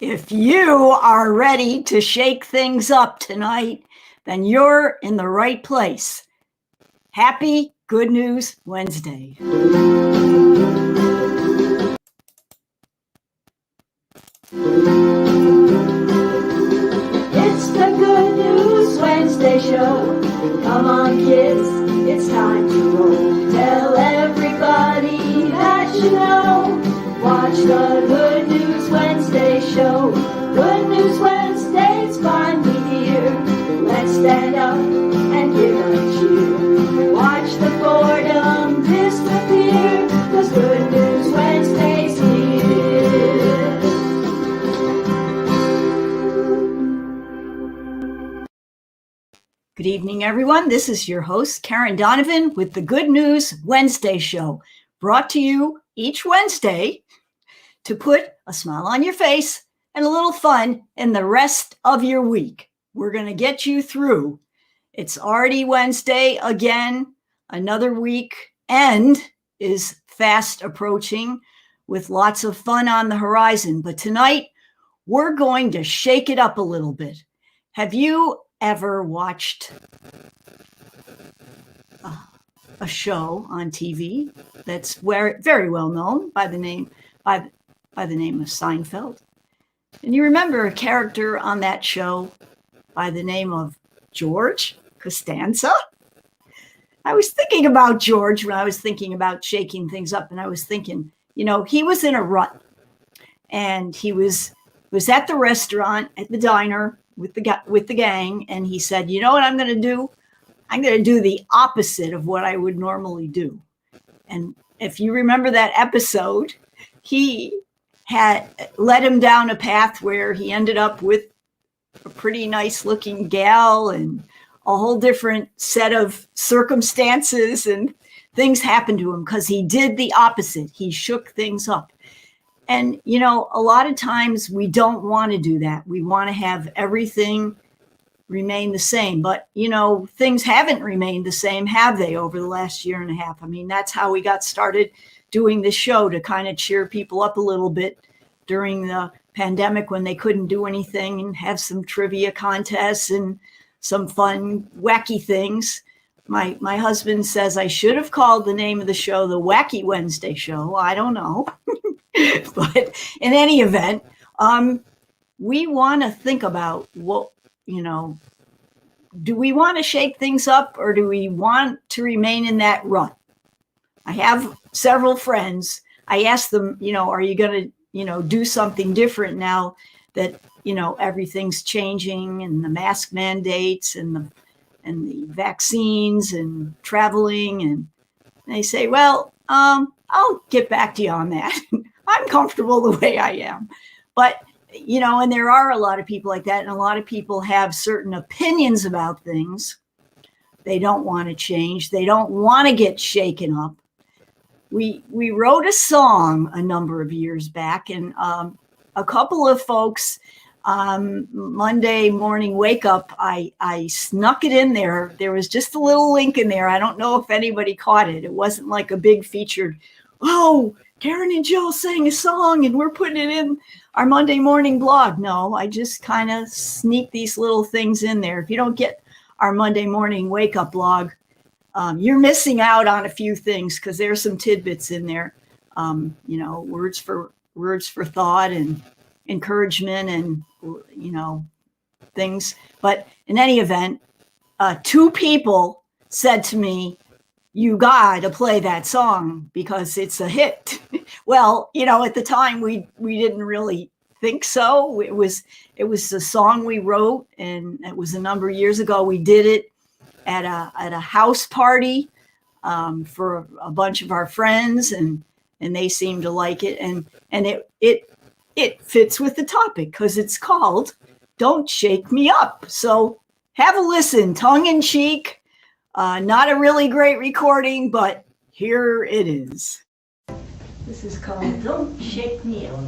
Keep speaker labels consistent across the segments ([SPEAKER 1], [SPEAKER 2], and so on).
[SPEAKER 1] If you are ready to shake things up tonight, then you're in the right place. Happy Good News Wednesday.
[SPEAKER 2] It's the Good News Wednesday show. Come on, kids, it's time to roll. Tell everybody that you know. Watch the Good News Wednesday show. Good News Wednesday's finally here. Let's stand up and give a cheer. Watch the boredom disappear, 'cause Good News Wednesday's here.
[SPEAKER 1] Good evening, everyone. This is your host, Karen Donovan, with the Good News Wednesday show, brought to you each Wednesday to put a smile on your face and a little fun in the rest of your week. We're going to get you through. It's already Wednesday again. Another week end is fast approaching with lots of fun on the horizon. But tonight, we're going to shake it up a little bit. Have you ever watched a show on TV that's very well known by the name of Seinfeld? And you remember a character on that show by the name of George Costanza? I was thinking about George when I was thinking about shaking things up, and I was thinking, he was in a rut, and he was at the restaurant, at the diner with the gang, and he said, "You know what I'm going to do? I'm going to do the opposite of what I would normally do." And if you remember that episode, he had led him down a path where he ended up with a pretty nice looking gal and a whole different set of circumstances, and things happened to him because he did the opposite. He shook things up. And, a lot of times we don't want to do that. We want to have everything remain the same. But, things haven't remained the same, have they, over the last year and a half? I mean, that's how we got started doing this show, to kind of cheer people up a little bit during the pandemic when they couldn't do anything, and have some trivia contests and some fun, wacky things. My husband says I should have called the name of the show the Wacky Wednesday Show. I don't know. But in any event, we want to think about what, do we want to shake things up, or do we want to remain in that rut? I have several friends. I asked them, are you going to, do something different now that, everything's changing, and the mask mandates and the vaccines and traveling? And they say, well, I'll get back to you on that. I'm comfortable the way I am. But, and there are a lot of people like that. And a lot of people have certain opinions about things. They don't want to change. They don't want to get shaken up. We wrote a song a number of years back, and a couple of folks, Monday morning wake up, I snuck it in there. There was just a little link in there. I don't know if anybody caught it. It wasn't like a big featured, "Oh, Karen and Jill sang a song and we're putting it in our Monday morning blog." No, I just kind of sneak these little things in there. If you don't get our Monday morning wake up blog, you're missing out on a few things, because there's some tidbits in there, words for thought and encouragement and, things. But in any event, 2 people said to me, "You got to play that song because it's a hit." Well, at the time we didn't really think so. It was a song we wrote, and it was a number of years ago. We did it at a house party for a bunch of our friends, and they seemed to like it, and it fits with the topic, because it's called "Don't Shake Me Up." So have a listen, tongue in cheek. Not a really great recording, but here it is. This is called "Don't Shake Me Up."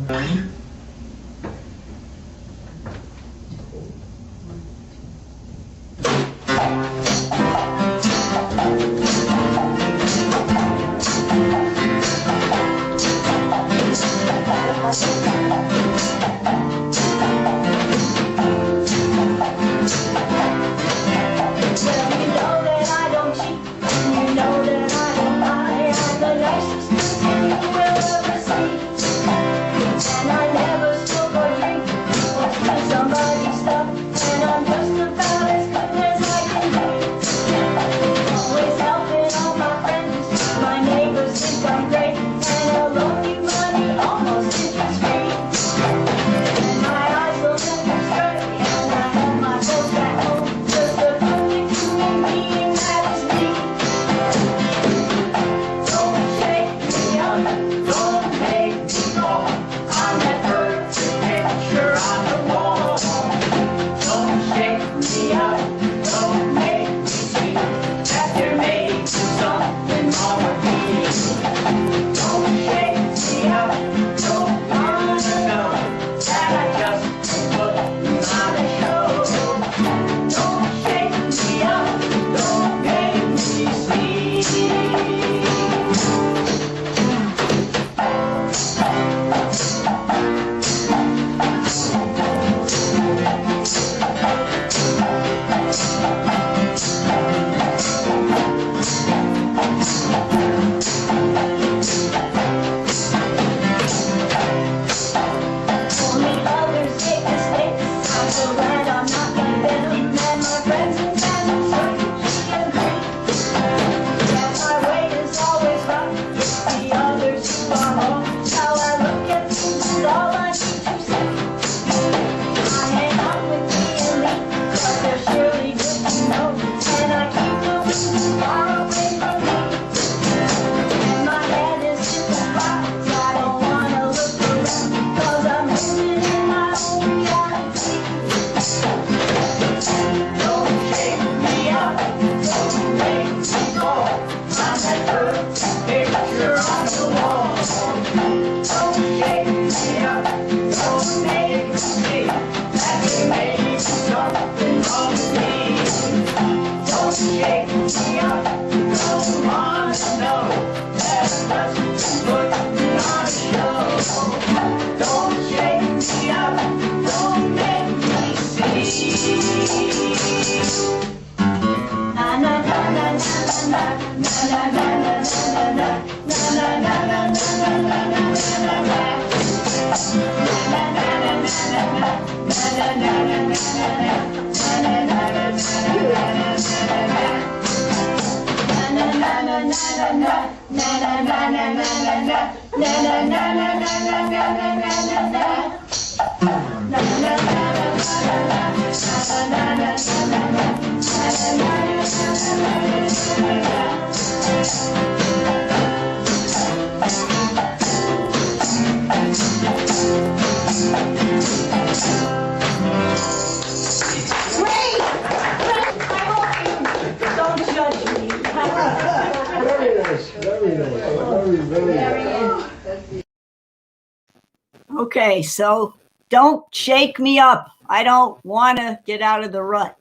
[SPEAKER 1] Okay, so don't shake me up. I don't want to get out of the rut.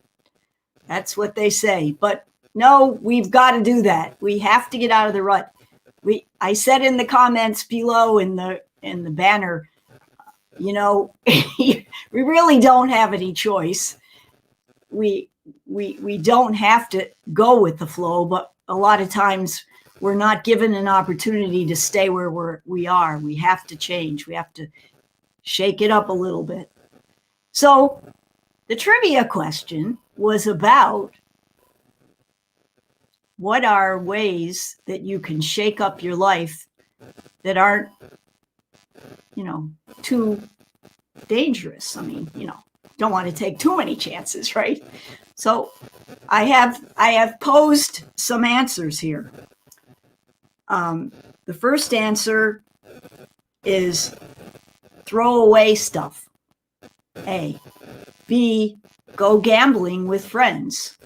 [SPEAKER 1] That's what they say. But no, we've got to do that. We have to get out of the rut. I said in the comments below in the banner, you know, we really don't have any choice. We don't have to go with the flow, but a lot of times we're not given an opportunity to stay where we are. We have to change. We have to shake it up a little bit. So the trivia question was about what are ways that you can shake up your life that aren't, you know, too dangerous. I mean, you know, don't want to take too many chances, right? So I have posed some answers here. The first answer is throw away stuff. A. B. Go gambling with friends.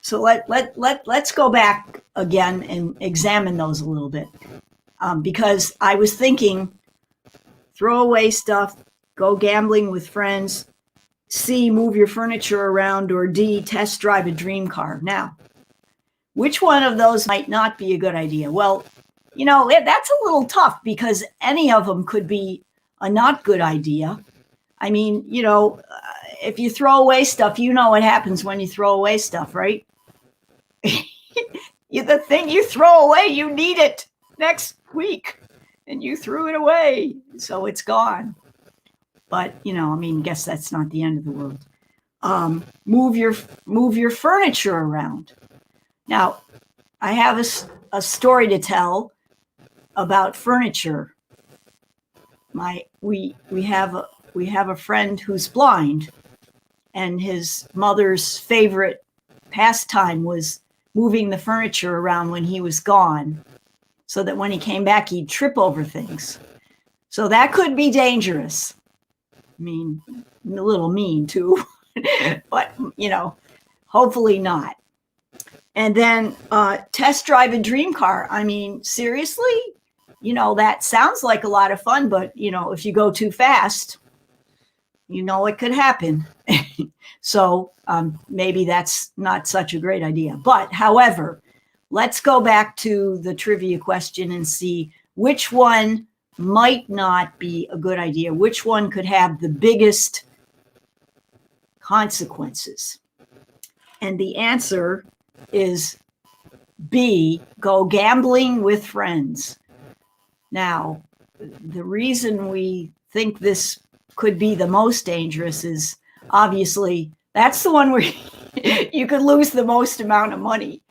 [SPEAKER 1] So let's go back again and examine those a little bit, because I was thinking throw away stuff, go gambling with friends, C, move your furniture around, or D, test drive a dream car. Now, which one of those might not be a good idea? Well, you know, that's a little tough because any of them could be a not good idea. I mean, you know, if you throw away stuff, you know what happens when you throw away stuff, right? The thing you throw away, you need it next week, and you threw it away, so it's gone. But, you know, I mean, guess that's not the end of the world. Move your furniture around. Now, I have a story to tell about furniture. We have a friend who's blind, and his mother's favorite pastime was moving the furniture around when he was gone, so that when he came back, he'd trip over things. So that could be dangerous. I mean, a little mean too, but, you know, hopefully not. And then test drive a dream car. I mean, seriously, you know, that sounds like a lot of fun, but, you know, if you go too fast, you know what could happen. So maybe that's not such a great idea. But however, let's go back to the trivia question and see which one might not be a good idea. Which one could have the biggest consequences? And the answer is B, go gambling with friends. Now, the reason we think this could be the most dangerous is obviously that's the one where you could lose the most amount of money.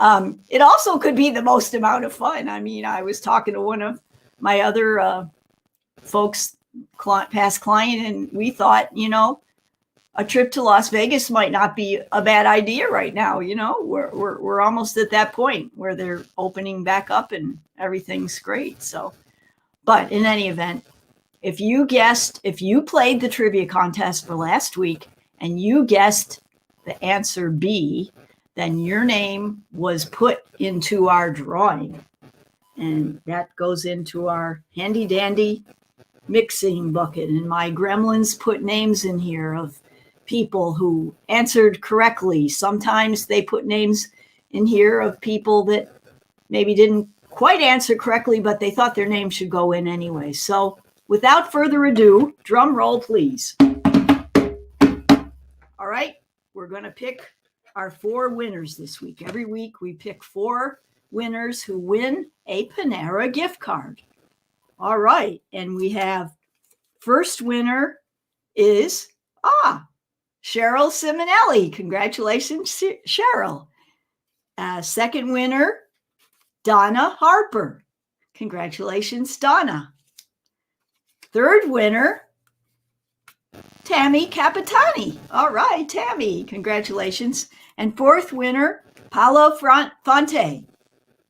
[SPEAKER 1] It also could be the most amount of fun. I mean, I was talking to one of my other folks, past client, and we thought, you know, a trip to Las Vegas might not be a bad idea right now. You know, we're almost at that point where they're opening back up and everything's great. So, but in any event, if you played the trivia contest for last week and you guessed the answer B, then your name was put into our drawing. And that goes into our handy dandy mixing bucket. And my gremlins put names in here of people who answered correctly. Sometimes they put names in here of people that maybe didn't quite answer correctly, but they thought their name should go in anyway. So without further ado, drum roll, please. All right, we're going to pick our 4 winners this week. Every week we pick 4 winners who win a Panera gift card. All right, and we have first winner is Cheryl Simonelli. Congratulations, Cheryl. Second winner, Donna Harper. Congratulations, Donna. Third winner, Tammy Capitani. All right, Tammy, congratulations. And fourth winner, Paolo Fonte.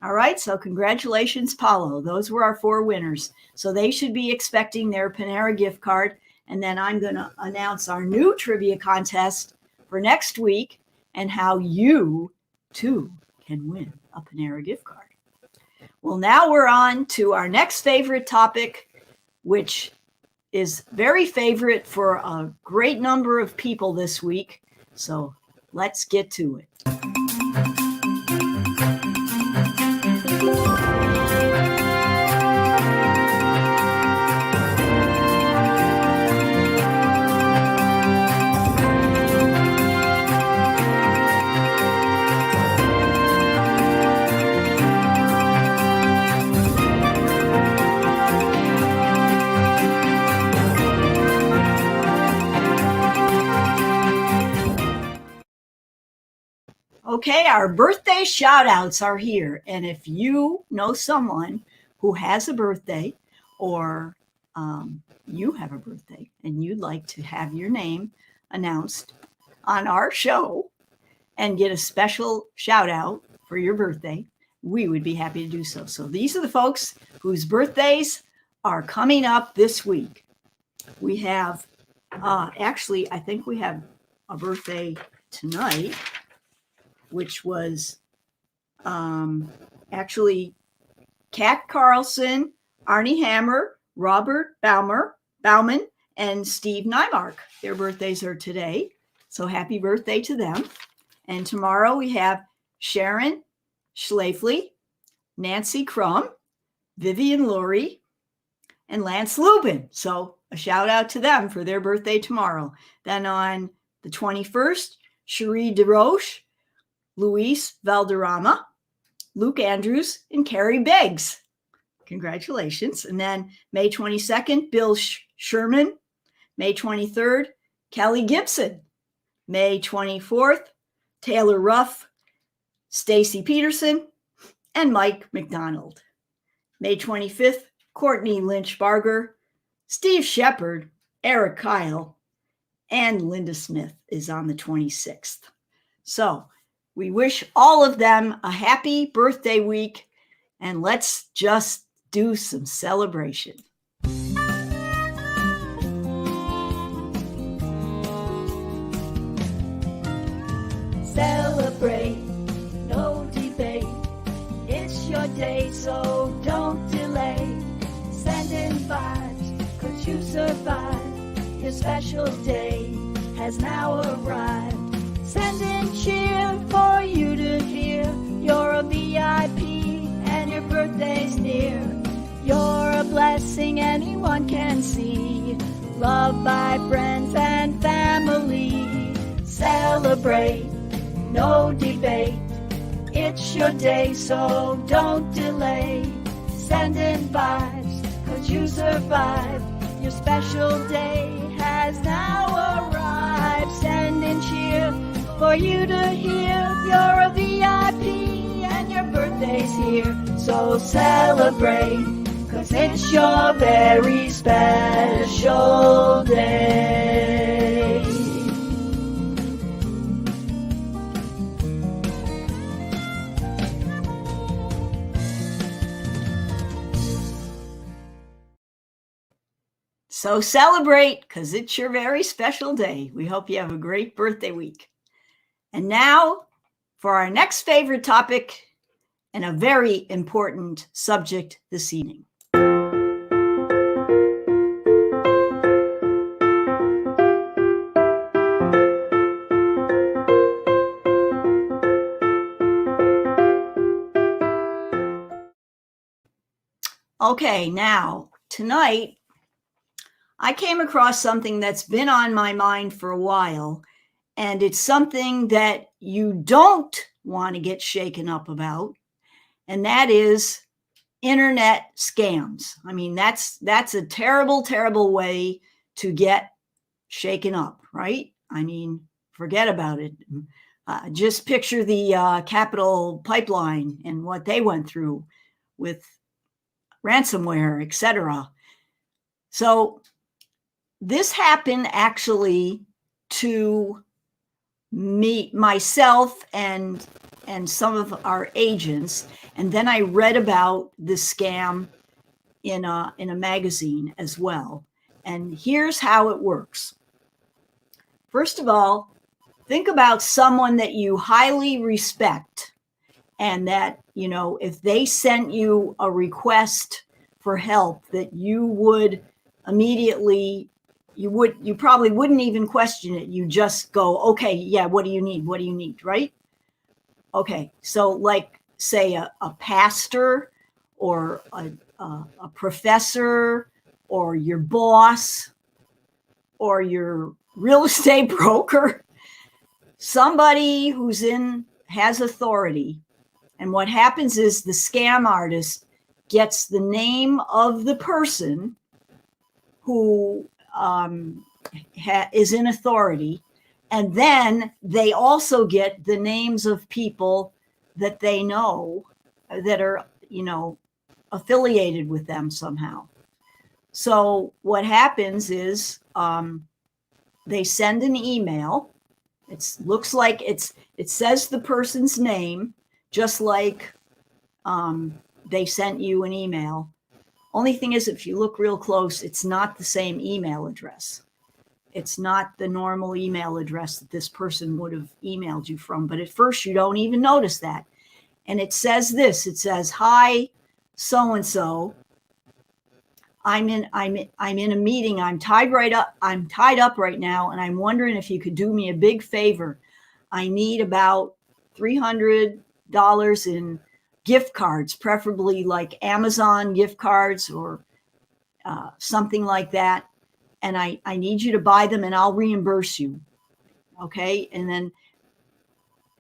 [SPEAKER 1] All right, so congratulations, Paolo. Those were our 4 winners. So they should be expecting their Panera gift card. And then I'm going to announce our new trivia contest for next week and how you, too, can win a Panera gift card. Well, now we're on to our next favorite topic, which is very favorite for a great number of people this week. So let's get to it. Okay, our birthday shout outs are here. And if you know someone who has a birthday or you have a birthday and you'd like to have your name announced on our show and get a special shout out for your birthday, we would be happy to do so. So these are the folks whose birthdays are coming up this week. We have, actually, I think we have a birthday tonight, which was actually Kat Carlson, Arnie Hammer, Robert Bauman, and Steve Nymark. Their birthdays are today. So happy birthday to them. And tomorrow we have Sharon Schlafly, Nancy Crum, Vivian Laurie, and Lance Lubin. So a shout out to them for their birthday tomorrow. Then on the 21st, Cherie DeRoche, Luis Valderrama, Luke Andrews, and Carrie Beggs. Congratulations. And then May 22nd, Bill Sherman. May 23rd, Kelly Gibson. May 24th, Taylor Ruff, Stacy Peterson, and Mike McDonald. May 25th, Courtney Lynch Barger, Steve Shepard, Eric Kyle, and Linda Smith is on the 26th. So we wish all of them a happy birthday week, and let's just do some celebration.
[SPEAKER 2] Celebrate, no debate. It's your day, so don't delay. Send in vibes, 'cause you survived. Your special day has now arrived. Send in cheer for you to hear. You're a VIP and your birthday's near. You're a blessing anyone can see. Loved by friends and family. Celebrate, no debate. It's your day, so don't delay. Send in vibes, 'cause you survived. Your special day has now arrived. Send in cheer for you to hear. You're a VIP and your birthday's here. So celebrate, 'cause it's your very special day.
[SPEAKER 1] So celebrate, because it's your very special day. We hope you have a great birthday week. And now for our next favorite topic and a very important subject this evening. Okay, now tonight I came across something that's been on my mind for a while, and it's something that you don't want to get shaken up about, and that is internet scams. I mean, that's a terrible, terrible way to get shaken up, right? I mean, forget about it. Just picture the Capitol pipeline and what they went through with ransomware, etc. So this happened actually to me, myself, and some of our agents, and then I read about the scam in a magazine as well. And here's how it works. First of all, think about someone that you highly respect, and that, you know, if they sent you a request for help, that you would immediately, you probably wouldn't even question it. You just go, okay, yeah, what do you need? What do you need? Right? Okay. So like say a pastor or a professor or your boss or your real estate broker, somebody who's has authority. And what happens is the scam artist gets the name of the person who is in authority, and then they also get the names of people that they know that are, you know, affiliated with them somehow. So what happens is they send an email. It looks like it says the person's name, just like they sent you an email. Only thing is, if you look real close, it's not the same email address. It's not the normal email address that this person would have emailed you from. But at first, you don't even notice that. And it says this. It says, "Hi, so and so. I'm in a meeting. I'm tied up right now, and I'm wondering if you could do me a big favor. I need about $300 in gift cards, preferably like Amazon gift cards or something like that. And I need you to buy them, and I'll reimburse you." Okay. And then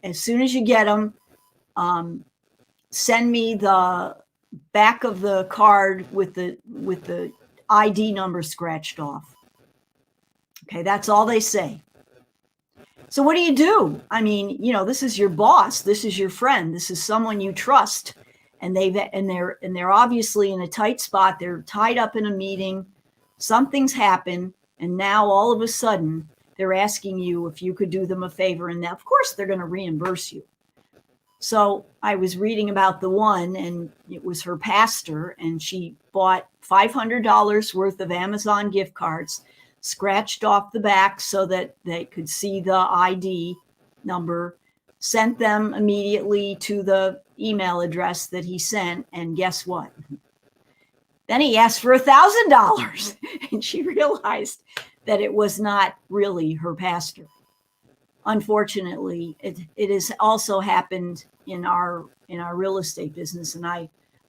[SPEAKER 1] as soon as you get them, send me the back of the card with the ID number scratched off. Okay. That's all they say. So what do? I mean, you know, this is your boss. This is your friend. This is someone you trust. And they're obviously in a tight spot. They're tied up in a meeting. Something's happened. And now all of a sudden they're asking you if you could do them a favor. And of course they're going to reimburse you. So I was reading about the one, and it was her pastor, and she bought $500 worth of Amazon gift cards, scratched off the back so that they could see the ID number, sent them immediately to the email address that he sent. And guess what? Then he asked for $1,000, and she realized that it was not really her pastor. Unfortunately, it has also happened in our real estate business, and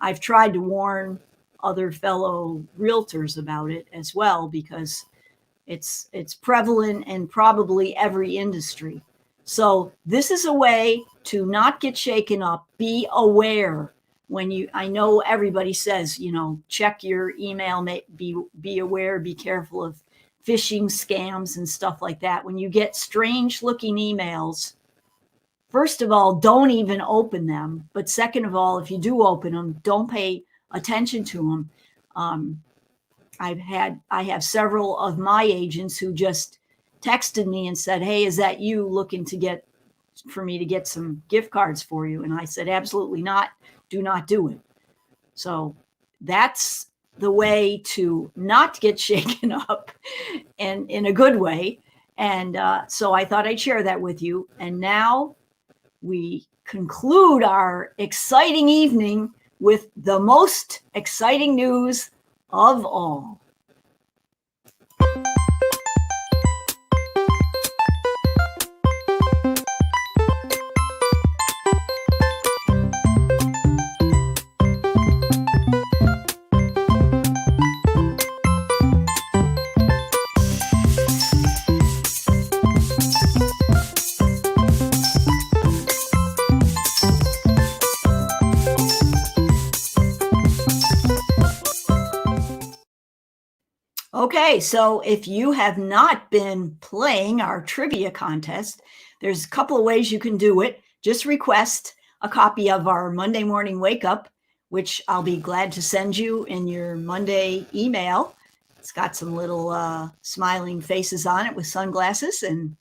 [SPEAKER 1] I've tried to warn other fellow realtors about it as well, because it's prevalent in probably every industry. So this is a way to not get shaken up. Be aware when I know everybody says, you know, check your email, be aware, be careful of phishing scams and stuff like that. When you get strange looking emails, first of all, don't even open them. But second of all, if you do open them, don't pay attention to them. I have several of my agents who just texted me and said, "Hey, is that you looking for me to get some gift cards for you?" And I said, "Absolutely not. Do not do it." So that's the way to not get shaken up, and in a good way. And so I thought I'd share that with you. And now we conclude our exciting evening with the most exciting news of all. Okay, so if you have not been playing our trivia contest, there's a couple of ways you can do it. Just request a copy of our Monday morning wake up, which I'll be glad to send you in your Monday email. It's got some little smiling faces on it with sunglasses, and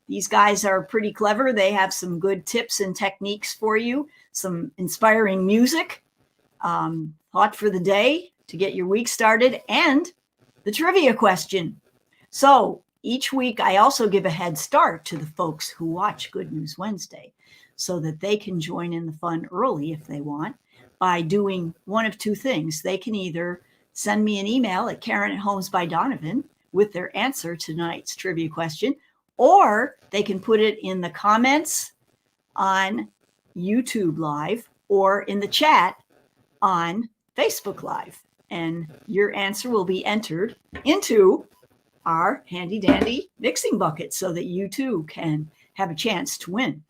[SPEAKER 1] these guys are pretty clever. They have some good tips and techniques for you, some inspiring music, thought for the day to get your week started, and the trivia question. So each week, I also give a head start to the folks who watch Good News Wednesday so that they can join in the fun early if they want by doing one of two things. They can either send me an email at Karen@homesbydonovan with their answer to tonight's trivia question, or they can put it in the comments on YouTube Live or in the chat on Facebook Live. And your answer will be entered into our handy dandy mixing bucket so that you too can have a chance to win.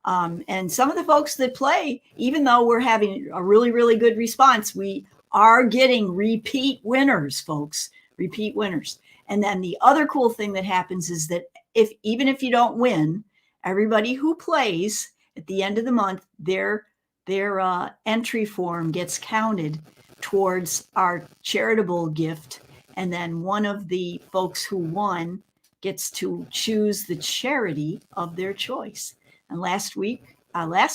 [SPEAKER 1] And some of the folks that play, even though we're having a really, really good response, we are getting repeat winners, folks, repeat winners. And then the other cool thing that happens is that even if you don't win, everybody who plays at the end of the month, their entry form gets counted towards our charitable gift. And then one of the folks who won gets to choose the charity of their choice. And last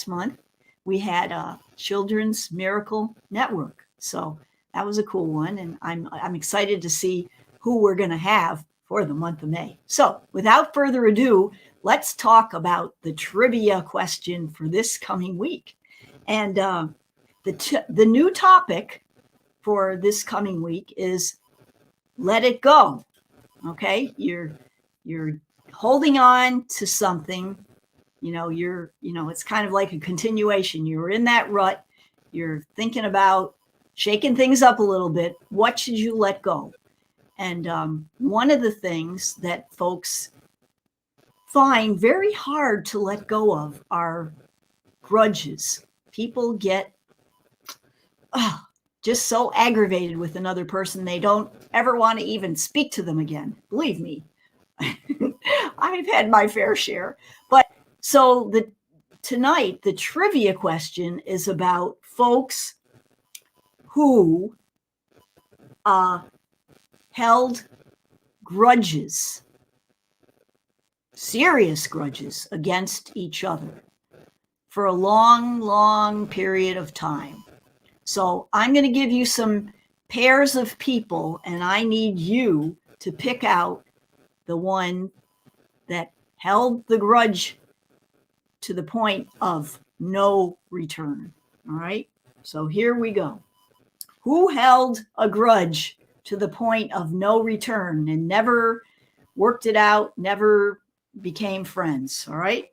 [SPEAKER 1] month, we had a Children's Miracle Network. So that was a cool one. And I'm excited to see who we're going to have for the month of May. So without further ado, let's talk about the trivia question for this coming week. And the new topic for this coming week is let it go. Okay, you're holding on to something. It's kind of like a continuation. You're in that rut. You're thinking about shaking things up a little bit. What should you let go? And one of the things that folks find very hard to let go of are grudges. People get just so aggravated with another person, they don't ever want to even speak to them again. Believe me, I've had my fair share. But so tonight, the trivia question is about folks who held grudges, serious grudges against each other for a long, long period of time. So I'm going to give you some pairs of people, and I need you to pick out the one that held the grudge to the point of no return. All right? So here we go. Who held a grudge to the point of no return and never worked it out, never became friends? All right?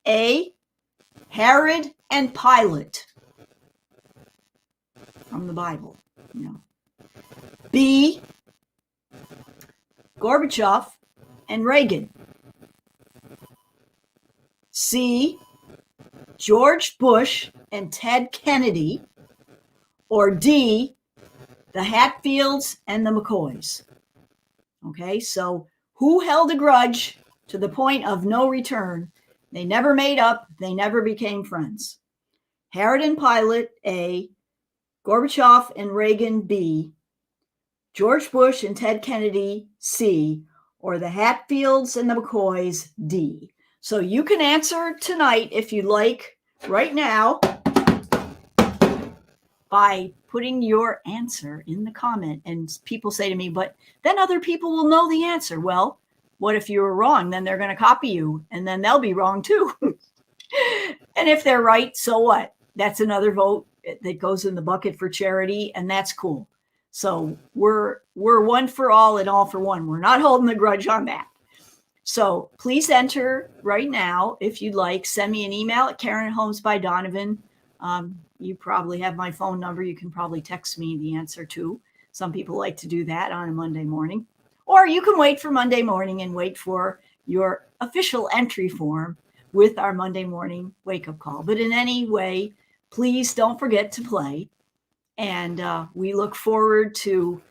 [SPEAKER 1] A, Herod and Pilate. From the Bible, B, Gorbachev and Reagan. C, George Bush and Ted Kennedy. Or D, the Hatfields and the McCoys. Okay, so who held a grudge to the point of no return? They never made up. They never became friends. Herod and Pilate, A, Gorbachev and Reagan, B, George Bush and Ted Kennedy, C, or the Hatfields and the McCoys, D. So you can answer tonight if you'd like, right now, by putting your answer in the comment. And people say to me, but then other people will know the answer. Well, what if you were wrong? Then they're going to copy you, and then they'll be wrong too. And if they're right, so what? That's another vote that goes in the bucket for charity, and that's cool. So we're one for all and all for one. We're not holding the grudge on that. So please enter right now if you'd like. Send me an email at Karen at Homes by Donovan. You probably have my phone number. You can probably text me the answer too. Some people like to do that on a Monday morning. Or you can wait for Monday morning and wait for your official entry form with our Monday morning wake-up call. But in any way, please don't forget to play. And we look forward to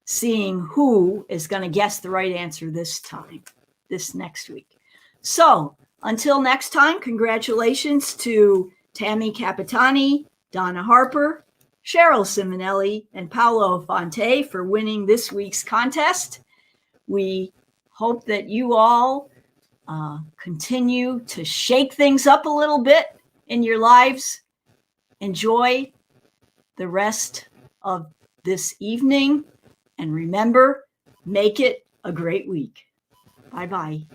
[SPEAKER 1] seeing who is going to guess the right answer this next week. So until next time, congratulations to Tammy Capitani, Donna Harper, Cheryl Simonelli, and Paolo Fonte for winning this week's contest. We hope that you all continue to shake things up a little bit in your lives. Enjoy the rest of this evening. And remember, make it a great week. Bye-bye.